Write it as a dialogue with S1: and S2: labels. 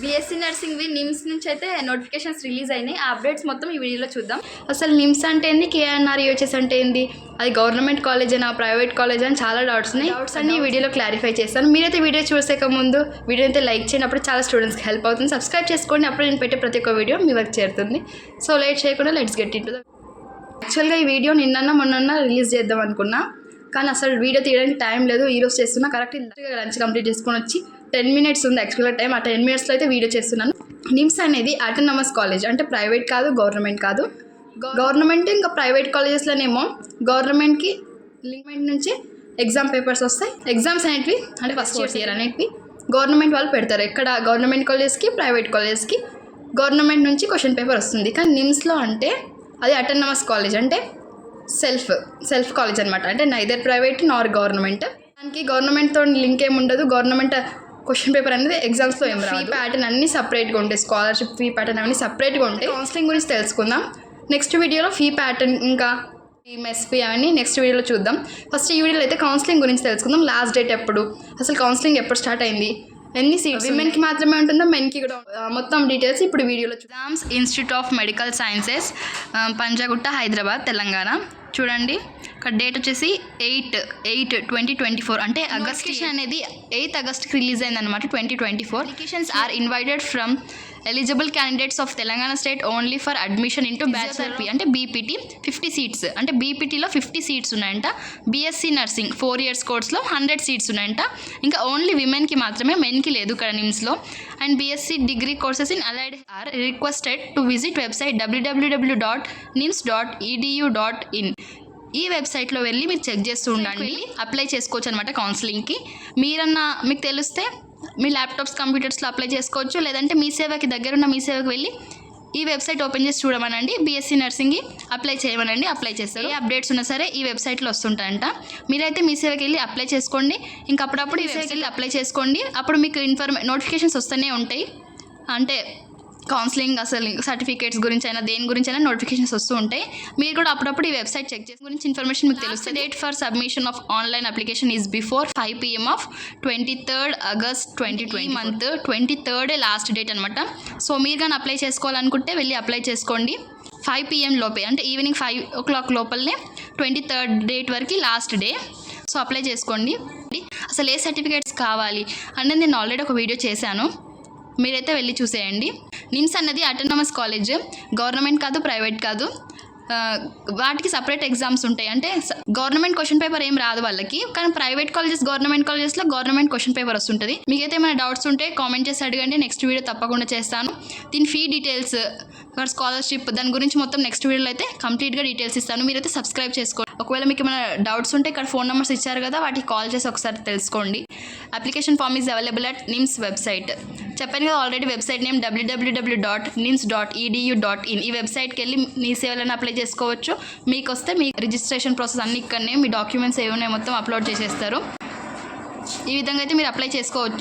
S1: BSc నర్సింగ్వి NIMS నుంచి అయితే notifications release అయినాయి. ఆ అప్డేట్స్ మొత్తం ఈ వీడియోలో చూద్దాం. అసలు నిమ్స్ అంటే ఏంది, కేఎన్ఆర్ యూహెచ్ఎస్ అంటే ఏంది, అది గవర్నమెంట్ కాలేజ్ అయినా ప్రైవేట్ కాలేజ్ అని చాలా డౌట్స్ ఉన్నాయి. డౌట్స్ అన్ని ఈ వీడియోలో క్లారిఫై చేస్తాను. మీరైతే వీడియో చూసాక ముందు వీడియో అయితే లైక్ చేయండి, అప్పుడు చాలా స్టూడెంట్స్కి హెల్ప్ అవుతుంది. సబ్స్క్రైబ్ చేసుకోండి, అప్పుడు నేను పెట్టే ప్రతి ఒక్క వీడియో మీ వరకు చేరుతుంది. సో లేట్ చేయకుండా లెట్స్ గెట్ ఇంటు ద. యాక్చువల్గా ఈ వీడియో నిన్న మొన్న రిలీజ్ చేద్దాం అనుకున్నా, కానీ అసలు వీడియో తీయడానికి టైం లేదు. ఈరోజు చేస్తున్నా. కరెక్ట్ లంచ్ కంప్లీట్ చేసుకొని వచ్చి 10 minutes ఉంది యాక్చువల్గా టైం. ఆ 10 minutesలో అయితే వీడియో చేస్తున్నాను. నిమ్స్ అనేది ఆటోనమస్ కాలేజ్, అంటే ప్రైవేట్ కాదు, గవర్నమెంట్ కాదు. గవర్నమెంట్ ఇంకా ప్రైవేట్ కాలేజెస్లోనేమో గవర్నమెంట్కి లింక్మెంట్ నుంచి ఎగ్జామ్ పేపర్స్ వస్తాయి. ఎగ్జామ్స్ అనేటివి అంటే ఫస్ట్ ఇయర్ అనేటివి గవర్నమెంట్ వాళ్ళు పెడతారు. ఎక్కడ గవర్నమెంట్ కాలేజ్కి ప్రైవేట్ కాలేజ్కి గవర్నమెంట్ నుంచి క్వశ్చన్ పేపర్ వస్తుంది. కానీ నిమ్స్లో అంటే అది ఆటోనమస్ కాలేజ్, అంటే సెల్ఫ్ కాలేజ్ అనమాట. అంటే నైదర్ ప్రైవేట్ నార్ గవర్నమెంట్. దానికి గవర్నమెంట్తో లింక్ ఏమి ఉండదు. గవర్నమెంట్ క్వశ్చన్ పేపర్ అనేది ఎగ్జామ్స్లో ఏం రాదు. ఫీ ప్యాటర్న్ అన్నీ సపరేట్గా ఉంటాయి. స్కాలర్షిప్ ఫీ ప్యాటర్న్ అవన్నీ సపరేట్గా ఉంటాయి. కౌన్సిలింగ్ గురించి తెలుసుకుందాం నెక్స్ట్ వీడియోలో. ఫీ ప్యాటర్న్ ఇంకా మెస్ ఫీ అవన్నీ నెక్స్ట్ వీడియోలో చూద్దాం. ఫస్ట్ ఈ వీడియోలో అయితే కౌన్సిలింగ్ గురించి తెలుసుకుందాం. లాస్ట్ డేట్ ఎప్పుడు, అసలు కౌన్సిలింగ్ ఎప్పుడు స్టార్ట్ అయింది, ఎన్ని సీట్స్ విమెన్కి మాత్రమే ఉంటుందో మెన్కి కూడా, మొత్తం డీటెయిల్స్ ఇప్పుడు వీడియోలో చూద్దాం. Institute of medical sciences, Panjagutta, Hyderabad, Telangana. చూడండి ఇక్కడ డేట్ వచ్చేసి 8/8/2024, అంటే ఆగస్ట్ అనేది 8 ఆగస్ట్కి రిలీజ్ అయింది అనమాట 2024. Applications are invited from eligible candidates of Telangana state only for admission into bachelor P, అంటే బీపీటీ 50 seats, అంటే బీపీటీలో 50 seats ఉన్నాయంట. బీఎస్సీ నర్సింగ్ 4 years కోర్స్లో 100 seats ఉన్నాయంట. ఇంకా ఓన్లీ విమెన్కి మాత్రమే, మెన్కి లేదు ఇక్కడ నిమ్స్లో. And BSc degree courses in allied are requested to visit website www.nims.edu.in. ఈ వెబ్సైట్లో వెళ్ళి మీరు చెక్ చేస్తూ ఉండండి. అప్లై చేసుకోవచ్చు అనమాట కౌన్సిలింగ్కి. మీకు తెలిస్తే మీ ల్యాప్టాప్స్ కంప్యూటర్స్లో అప్లై చేసుకోవచ్చు, లేదంటే మీ సేవకి దగ్గరున్న మీ సేవకి వెళ్ళి ఈ వెబ్సైట్ ఓపెన్ చేసి చూడమనండి. బీఎస్సీ నర్సింగ్కి అప్లై చేయమనండి, అప్లై చేస్తారు. ఏ అప్డేట్స్ ఉన్నా సరే ఈ వెబ్సైట్లో వస్తుంటాయంట. మీరైతే మీ సేవకి వెళ్ళి అప్లై చేసుకోండి. ఇంకా అప్పుడప్పుడు ఈ వెబ్సైట్కి వెళ్ళి అప్లై చేసుకోండి. అప్పుడు మీకు నోటిఫికేషన్స్ వస్తూనే ఉంటాయి. అంటే కౌన్సిలింగ్ అసలు సర్టిఫికేట్స్ గురించి అయినా దేని గురించి అయినా నోటిఫికేషన్స్ వస్తూ ఉంటాయి. మీరు కూడా అప్పుడప్పుడు ఈ వెబ్సైట్ చెక్ చేసి గురించి ఇన్ఫర్మేషన్ మీకు తెలుస్తుంది. Date for submission of online application is before 5 PM of 23rd August 2020. Month 23rd last date అనమాట. సో మీరు కానీ అప్లై చేసుకోవాలనుకుంటే వెళ్ళి అప్లై చేసుకోండి. 5 PM లోపే, అంటే ఈవినింగ్ 5 o'clock లోపలనే 23rd డేట్ వరకు లాస్ట్ డే. సో అప్లై చేసుకోండి. అసలు ఏ సర్టిఫికేట్స్ కావాలి అనేది నేను ఆల్రెడీ ఒక వీడియో చేశాను, మీరైతే వెళ్ళి చూసేయండి. నిమ్స్ అన్నది ఆటోనమస్ కాలేజ్, గవర్నమెంట్ కాదు, ప్రైవేట్ కాదు. వాటికి సపరేట్ ఎగ్జామ్స్ ఉంటాయి. అంటే గవర్నమెంట్ క్వశ్చన్ పేపర్ ఏం రాదు వాళ్ళకి, కానీ ప్రైవేట్ కాలేజెస్ గవర్నమెంట్ కాలేజెస్లో గవర్నమెంట్ క్వశ్చన్ పేపర్ వస్తుంటుంది. మీకైతే ఏమైనా డౌట్స్ ఉంటే కామెంట్ చేసి అడగండి, నెక్స్ట్ వీడియో తప్పకుండా చేస్తాను. దీని ఫీ డీటెయిల్స్, స్కాలర్షిప్, దాని గురించి మొత్తం నెక్స్ట్ వీడియోలో అయితే కంప్లీట్గా డీటెయిల్స్ ఇస్తాను. మీరైతే సబ్స్క్రైబ్ చేసుకోండి. ఒకవేళ మీకు ఏమైనా డౌట్స్ ఉంటే ఇక్కడ ఫోన్ నెంబర్స్ ఇచ్చారు కదా, వాటికి కాల్ చేసి ఒకసారి తెలుసుకోండి. Application form is available at NIMS website. చెప్పాను కదా ఆల్రెడీ, వెబ్సైట్ నేమ్ www.nims.edu.in. ఈ వెబ్సైట్కి వెళ్ళి మీ సేవలను అప్లై చేసుకోవచ్చు. మీకు వస్తే మీ రిజిస్ట్రేషన్ ప్రాసెస్ అన్ని ఇక్కడనే, మీ డాక్యుమెంట్స్ ఏమైనా మొత్తం అప్లోడ్ చేసేస్తారు. ఈ విధంగా అయితే మీరు అప్లై చేసుకోవచ్చు.